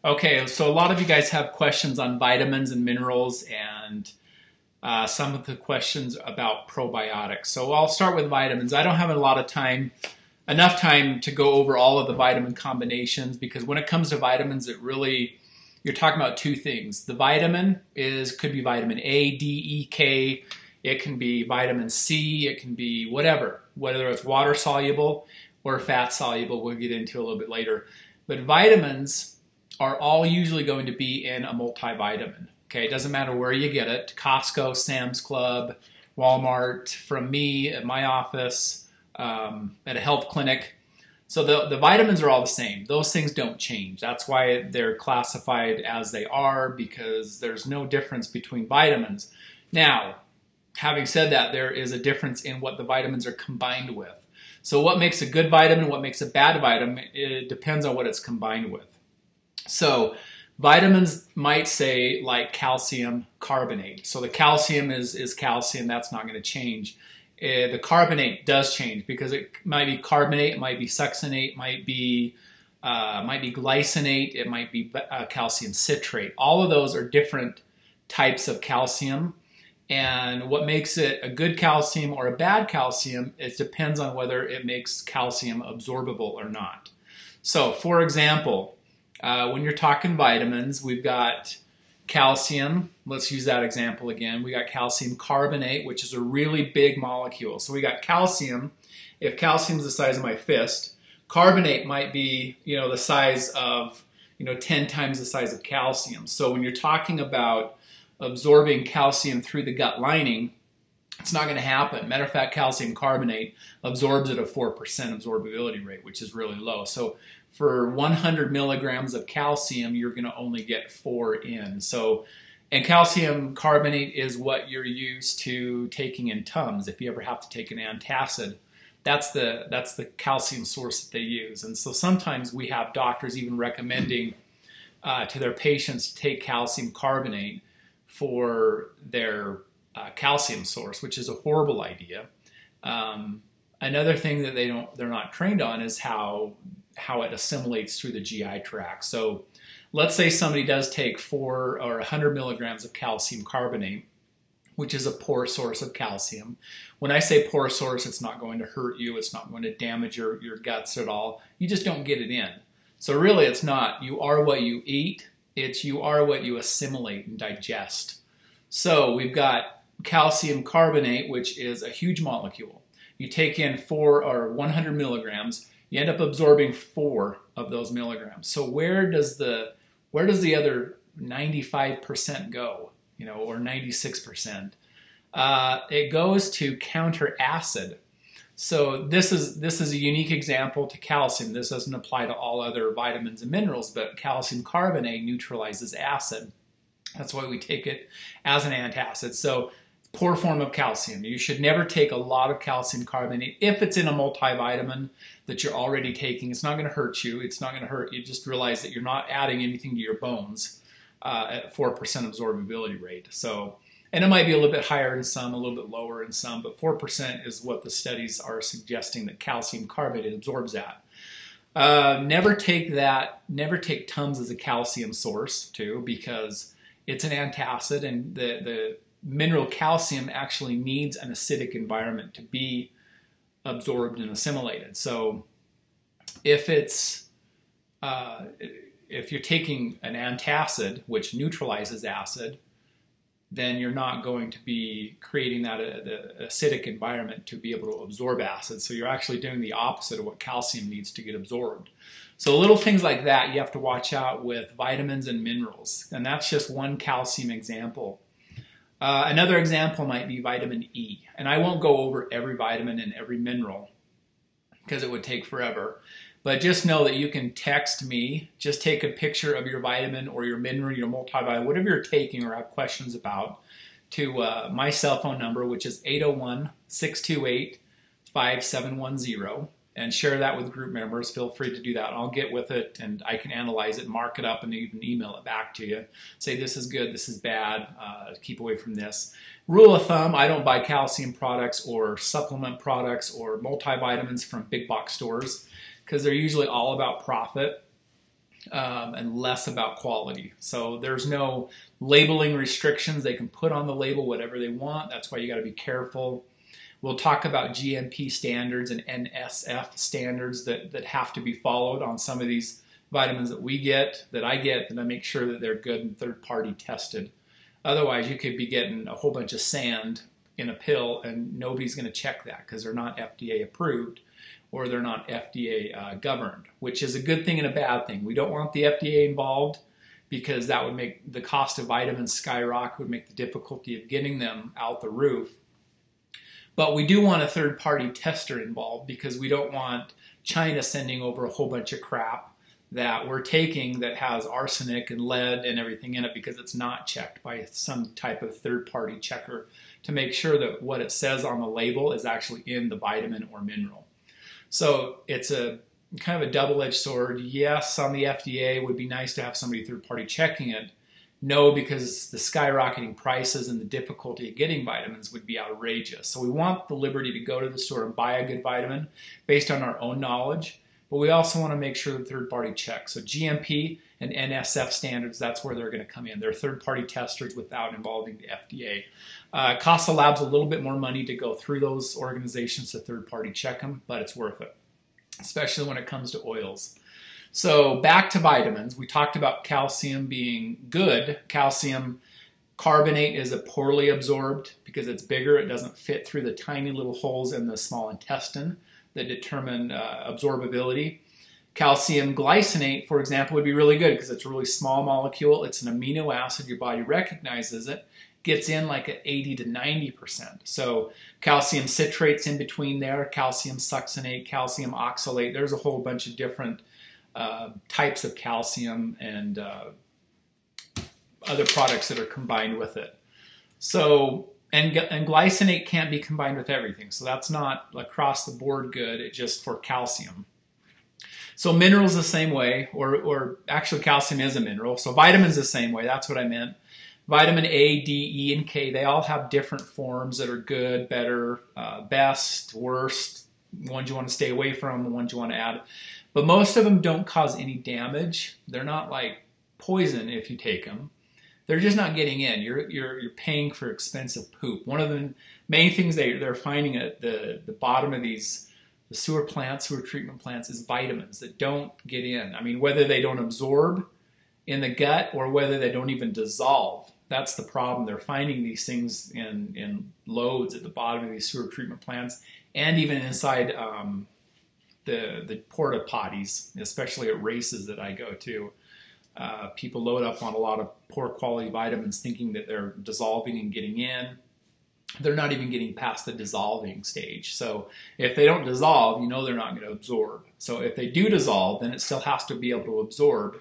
Okay, so a lot of you guys have questions on vitamins and minerals and some of the questions about probiotics. So I'll start with vitamins. I don't have a lot of time, enough time to go over all of the vitamin combinations because when it comes to vitamins, you're talking about two things. The vitamin could be vitamin A, D, E, K. It can be vitamin C. It can be whatever, whether it's water soluble or fat soluble. We'll get into a little bit later. But vitamins are all usually going to be in a multivitamin. Okay, it doesn't matter where you get it, Costco, Sam's Club, Walmart, from me, at my office, at a health clinic. So the vitamins are all the same. Those things don't change. That's why they're classified as they are, because there's no difference between vitamins. Now, having said that, there is a difference in what the vitamins are combined with. So what makes a good vitamin, what makes a bad vitamin, it depends on what it's combined with. So vitamins might say like calcium carbonate. So the calcium is calcium, that's not going to change. The carbonate does change because it might be carbonate, it might be succinate, might be glycinate, it might be calcium citrate. All of those are different types of calcium. And what makes it a good calcium or a bad calcium, it depends on whether it makes calcium absorbable or not. So for example, when you're talking vitamins, we've got calcium. Let's use that example again. We got calcium carbonate, which is a really big molecule. So we got calcium. If calcium is the size of my fist, carbonate might be, the size of, 10 times the size of calcium. So when you're talking about absorbing calcium through the gut lining, it's not going to happen. Matter of fact, calcium carbonate absorbs at a 4% absorbability rate, which is really low. So for 100 milligrams of calcium, you're going to only get 4 in. So, and calcium carbonate is what you're used to taking in Tums. If you ever have to take an antacid, that's the calcium source that they use. And so sometimes we have doctors even recommending to their patients to take calcium carbonate for their calcium source, which is a horrible idea. Another thing that they're not trained on is how it assimilates through the GI tract. So let's say somebody does take 4 or 100 milligrams of calcium carbonate, which is a poor source of calcium. When I say poor source, it's not going to hurt you. It's not going to damage your guts at all. You just don't get it in. So really it's not you are what you eat. It's you are what you assimilate and digest. So we've got calcium carbonate, which is a huge molecule. You take in 4 or 100 milligrams, you end up absorbing 4 of those milligrams. So where does the other 95% go, or 96%? It goes to counter acid. So this is a unique example to calcium. This doesn't apply to all other vitamins and minerals, but calcium carbonate neutralizes acid. That's why we take it as an antacid. So poor form of calcium. You should never take a lot of calcium carbonate. If it's in a multivitamin that you're already taking, it's not going to hurt you. It's not going to hurt you. Just realize that you're not adding anything to your bones at 4% absorbability rate. So, and it might be a little bit higher in some, a little bit lower in some, but 4% is what the studies are suggesting that calcium carbonate absorbs at. Never take Tums as a calcium source too, because it's an antacid, and the mineral calcium actually needs an acidic environment to be absorbed and assimilated. So if you're taking an antacid, which neutralizes acid, then you're not going to be creating the acidic environment to be able to absorb acid. So you're actually doing the opposite of what calcium needs to get absorbed. So little things like that you have to watch out with vitamins and minerals. And that's just one calcium example. Another example might be vitamin E. And I won't go over every vitamin and every mineral because it would take forever. But just know that you can text me, just take a picture of your vitamin or your mineral, your multivitamin, whatever you're taking or have questions about, to my cell phone number, which is 801-628-5710. And share that with group members. Feel free to do that. I'll get with it and I can analyze it, mark it up, and even email it back to you. Say this is good, this is bad, keep away from this. Rule of thumb, I don't buy calcium products or supplement products or multivitamins from big box stores because they're usually all about profit. and less about quality. So there's no labeling restrictions. They can put on the label whatever they want. That's why you got to be careful. We'll talk about GMP standards and NSF standards that have to be followed on some of these vitamins that we get, that I get, and I make sure that they're good and third-party tested. Otherwise, you could be getting a whole bunch of sand in a pill, and nobody's going to check that because they're not FDA approved or they're not FDA governed, which is a good thing and a bad thing. We don't want the FDA involved because that would make the cost of vitamins skyrocket, would make the difficulty of getting them out the roof. But we do want a third-party tester involved because we don't want China sending over a whole bunch of crap that we're taking that has arsenic and lead and everything in it because it's not checked by some type of third-party checker to make sure that what it says on the label is actually in the vitamin or mineral. So it's a kind of a double-edged sword. Yes, on the FDA, it would be nice to have somebody third-party checking it. No, because the skyrocketing prices and the difficulty of getting vitamins would be outrageous. So we want the liberty to go to the store and buy a good vitamin based on our own knowledge, but we also want to make sure the third-party checks. So GMP and NSF standards, that's where they're going to come in. They're third-party testers without involving the FDA. Costs the labs a little bit more money to go through those organizations to third-party check them, but it's worth it, especially when it comes to oils. So back to vitamins, we talked about calcium being good. Calcium carbonate is a poorly absorbed because it's bigger. It doesn't fit through the tiny little holes in the small intestine that determine absorbability. Calcium glycinate, for example, would be really good because it's a really small molecule. It's an amino acid. Your body recognizes it. Gets in like at 80 to 90%. So calcium citrate's in between there, calcium succinate, calcium oxalate. There's a whole bunch of different types of calcium and other products that are combined with it. So, and glycinate can't be combined with everything. So that's not across the board good, it's just for calcium. So minerals the same way, or actually calcium is a mineral. So vitamins the same way, that's what I meant. Vitamin A, D, E, and K, they all have different forms that are good, better, best, worst, ones you want to stay away from, the ones you want to add. But most of them don't cause any damage. They're not like poison if you take them. They're just not getting in. You're paying for expensive poop. One of the main things they're finding at the bottom of these the sewer treatment plants is vitamins that don't get in. I mean, whether they don't absorb in the gut or whether they don't even dissolve. That's the problem. They're finding these things in loads at the bottom of these sewer treatment plants and even inside the porta potties, especially at races that I go to. People load up on a lot of poor quality vitamins thinking that they're dissolving and getting in. They're not even getting past the dissolving stage. So if they don't dissolve, you know they're not going to absorb. So if they do dissolve, then it still has to be able to absorb.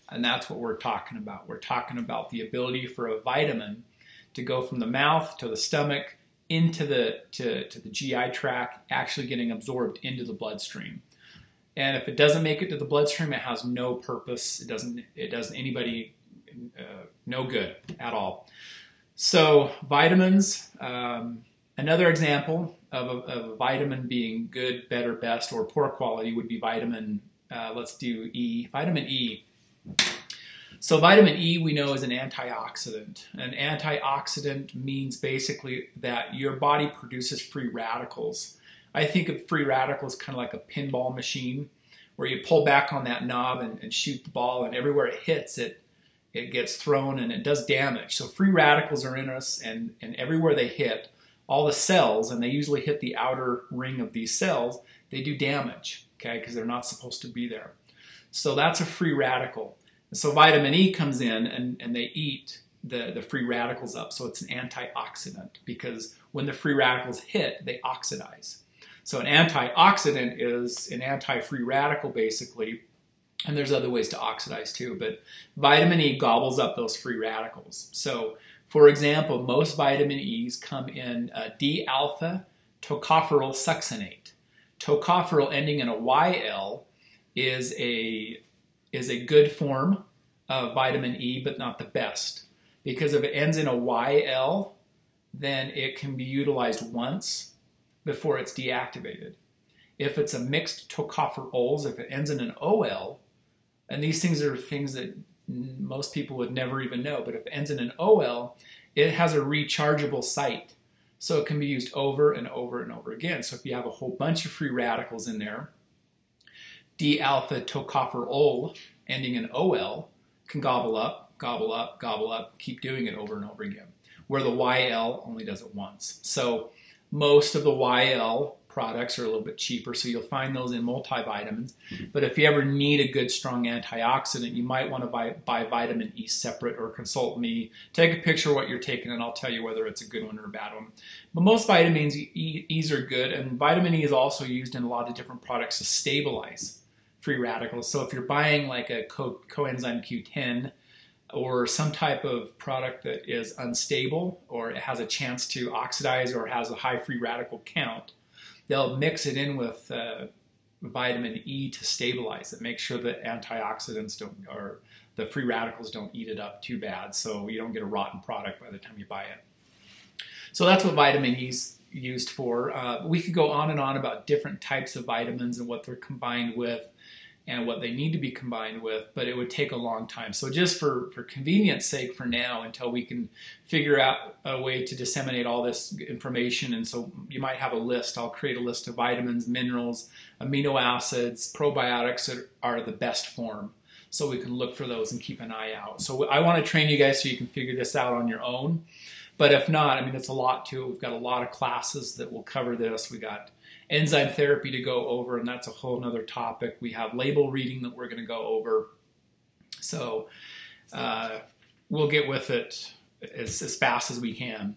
And that's what we're talking about. We're talking about the ability for a vitamin to go from the mouth to the stomach into the GI tract, actually getting absorbed into the bloodstream. And if it doesn't make it to the bloodstream, it has no purpose. It doesn't anybody no good at all. So vitamins, another example of a vitamin being good, better, best, or poor quality would be vitamin, let's do E, vitamin E. So vitamin E we know is an antioxidant. An antioxidant means basically that your body produces free radicals. I think of free radicals kind of like a pinball machine where you pull back on that knob and shoot the ball, and everywhere it hits it gets thrown and it does damage. So free radicals are in us, and everywhere they hit, all the cells, and they usually hit the outer ring of these cells, they do damage, okay, because they're not supposed to be there. So that's a free radical. So vitamin E comes in and they eat the free radicals up. So it's an antioxidant because when the free radicals hit, they oxidize. So an antioxidant is an anti-free radical basically, and there's other ways to oxidize too, but vitamin E gobbles up those free radicals. So for example, most vitamin E's come in D-alpha tocopherol succinate. Tocopherol ending in a YL is a good form of vitamin E, but not the best. Because if it ends in a YL, then it can be utilized once before it's deactivated. If it's a mixed tocopherols, if it ends in an OL, And these things are things that most people would never even know. But if it ends in an OL, it has a rechargeable site. So it can be used over and over and over again. So if you have a whole bunch of free radicals in there, D-alpha tocopherol ending in OL can gobble up, gobble up, gobble up, keep doing it over and over again, where the YL only does it once. So most of the YL products are a little bit cheaper, so you'll find those in multivitamins. But if you ever need a good strong antioxidant, you might want to buy vitamin E separate or consult me. Take a picture of what you're taking and I'll tell you whether it's a good one or a bad one. But most vitamins E's are good, and vitamin E is also used in a lot of different products to stabilize free radicals. So if you're buying like a coenzyme Q10 or some type of product that is unstable or it has a chance to oxidize or has a high free radical count, they'll mix it in with vitamin E to stabilize it, make sure that antioxidants don't, or the free radicals don't eat it up too bad, so you don't get a rotten product by the time you buy it. So that's what vitamin E's used for. We could go on and on about different types of vitamins and what they're combined with and what they need to be combined with, but it would take a long time. So just for convenience sake for now, until we can figure out a way to disseminate all this information, and so you might have a list. I'll create a list of vitamins, minerals, amino acids, probiotics that are the best form, so we can look for those and keep an eye out. So I want to train you guys so you can figure this out on your own. But if not, I mean, it's a lot to it. We've got a lot of classes that will cover this. We got enzyme therapy to go over, and that's a whole nother topic. We have label reading that we're going to go over. So we'll get with it as fast as we can.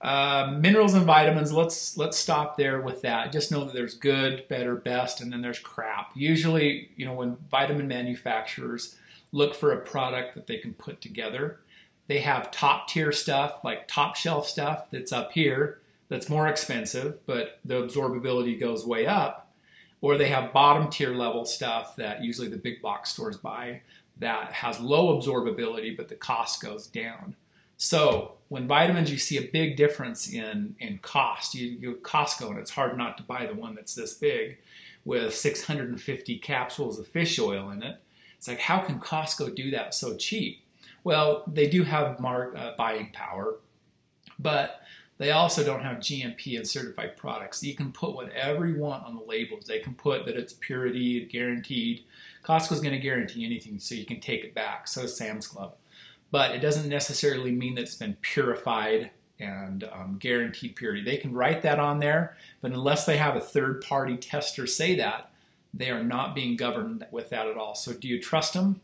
Minerals and vitamins, let's stop there with that. Just know that there's good, better, best, and then there's crap. Usually, you know, when vitamin manufacturers look for a product that they can put together, they have top tier stuff, like top shelf stuff that's up here, that's more expensive, but the absorbability goes way up. Or they have bottom tier level stuff that usually the big box stores buy that has low absorbability, but the cost goes down. So when vitamins, you see a big difference in cost. You go to Costco and it's hard not to buy the one that's this big with 650 capsules of fish oil in it. It's like, how can Costco do that so cheap? Well, they do have buying power, but they also don't have GMP and certified products. You can put whatever you want on the labels. They can put that it's purity, guaranteed. Costco's going to guarantee anything, so you can take it back. So is Sam's Club. But it doesn't necessarily mean that it's been purified and guaranteed purity. They can write that on there, but unless they have a third-party tester say that, they are not being governed with that at all. So do you trust them?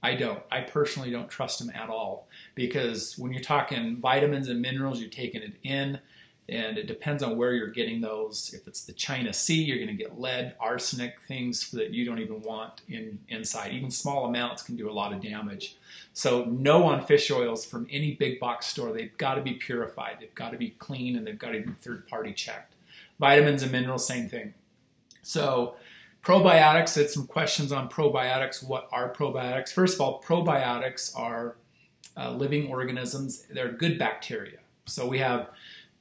I don't. I personally don't trust them at all, because when you're talking vitamins and minerals, you're taking it in, and it depends on where you're getting those. If it's the China Sea, you're going to get lead, arsenic, things that you don't even want inside. Even small amounts can do a lot of damage. So no on fish oils from any big box store. They've got to be purified. They've got to be clean, and they've got to be third-party checked. Vitamins and minerals, same thing. So probiotics, had some questions on probiotics. What are probiotics? First of all, probiotics are living organisms. They're good bacteria. So we have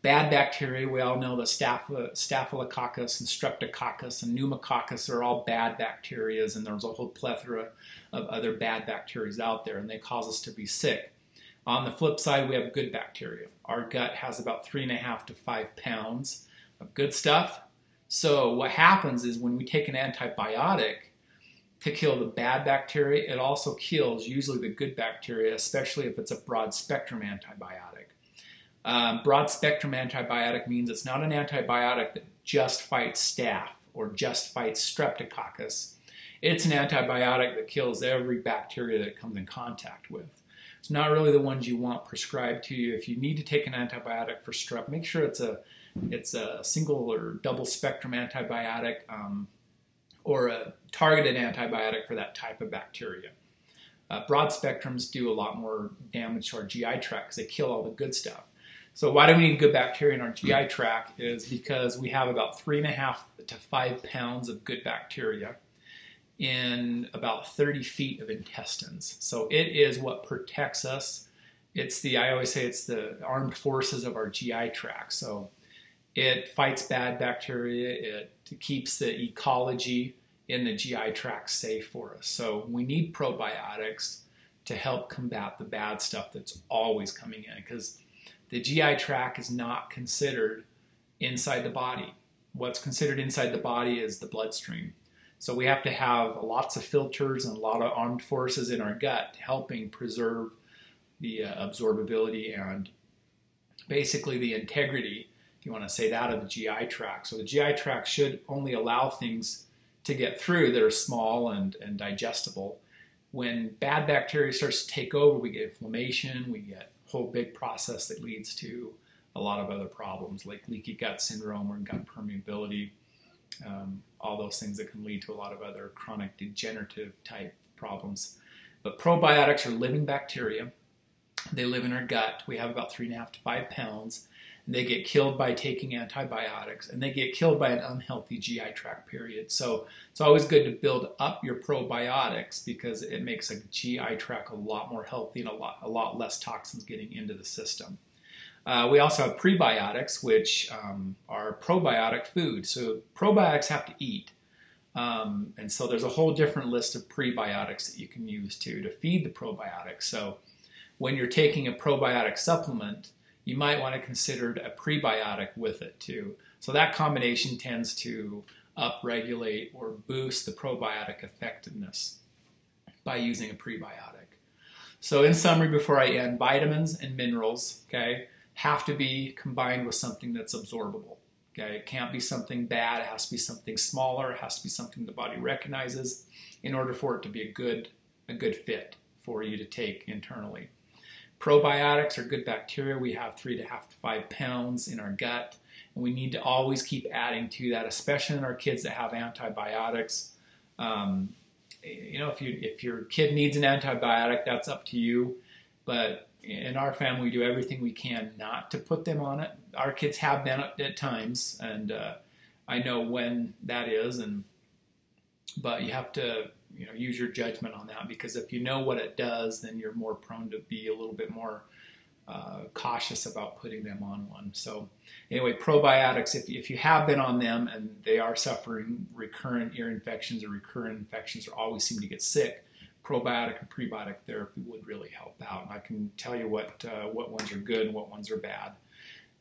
bad bacteria. We all know the Staphylococcus and Streptococcus and Pneumococcus are all bad bacteria, and there's a whole plethora of other bad bacteria out there, and they cause us to be sick. On the flip side, we have good bacteria. Our gut has about 3.5 to 5 pounds of good stuff. So what happens is when we take an antibiotic to kill the bad bacteria, it also kills usually the good bacteria, especially if it's a broad spectrum antibiotic. Broad spectrum antibiotic means it's not an antibiotic that just fights staph or just fights streptococcus. It's an antibiotic that kills every bacteria that it comes in contact with. It's not really the ones you want prescribed to you. If you need to take an antibiotic for strep, make sure it's a single or double spectrum antibiotic or a targeted antibiotic for that type of bacteria. Broad spectrums do a lot more damage to our GI tract because they kill all the good stuff. So why do we need good bacteria in our GI tract is because we have about 3.5 to 5 pounds of good bacteria in about 30 feet of intestines. So it is what protects us. I always say it's the armed forces of our GI tract. So it fights bad bacteria, it keeps the ecology in the GI tract safe for us. So we need probiotics to help combat the bad stuff that's always coming in, because the GI tract is not considered inside the body. What's considered inside the body is the bloodstream. So we have to have lots of filters and a lot of armed forces in our gut helping preserve the absorbability and basically the integrity, if you want to say that, of the GI tract. So the GI tract should only allow things to get through that are small and digestible. When bad bacteria starts to take over, we get inflammation, we get a whole big process that leads to a lot of other problems like leaky gut syndrome or gut permeability, all those things that can lead to a lot of other chronic degenerative type problems. But probiotics are living bacteria. They live in our gut. We have about 3.5 to 5 pounds. And they get killed by taking antibiotics, and they get killed by an unhealthy GI tract period. So it's always good to build up your probiotics because it makes a GI tract a lot more healthy and a lot less toxins getting into the system. We also have prebiotics, which are probiotic food. So probiotics have to eat. And so there's a whole different list of prebiotics that you can use to feed the probiotics. So when you're taking a probiotic supplement, you might want to consider a prebiotic with it too. So that combination tends to upregulate or boost the probiotic effectiveness by using a prebiotic. So in summary, before I end, vitamins and minerals, okay, have to be combined with something that's absorbable. Okay, it can't be something bad. It has to be something smaller. It has to be something the body recognizes in order for it to be a good fit for you to take internally. Probiotics are good bacteria. We have 3.5 to 5 pounds in our gut, and we need to always keep adding to that, especially in our kids that have antibiotics. You know, if your kid needs an antibiotic, that's up to you. But in our family, we do everything we can not to put them on it. Our kids have been at times, and I know when that is. But you have to, you know, use your judgment on that, because if you know what it does, then you're more prone to be a little bit more cautious about putting them on one. So anyway, probiotics, if you have been on them and they are suffering recurrent ear infections or recurrent infections or always seem to get sick, probiotic and prebiotic therapy would really help out. And I can tell you what ones are good and what ones are bad.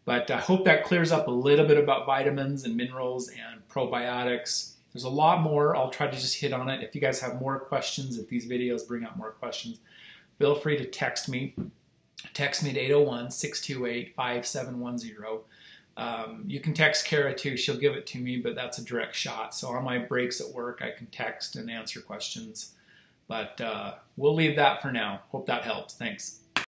But I hope that clears up a little bit about vitamins and minerals and probiotics. There's a lot more. I'll try to just hit on it. If you guys have more questions, if these videos bring up more questions, feel free to text me. Text me at 801-628-5710. You can text Kara too. She'll give it to me, but that's a direct shot. So on my breaks at work, I can text and answer questions. But we'll leave that for now. Hope that helps. Thanks.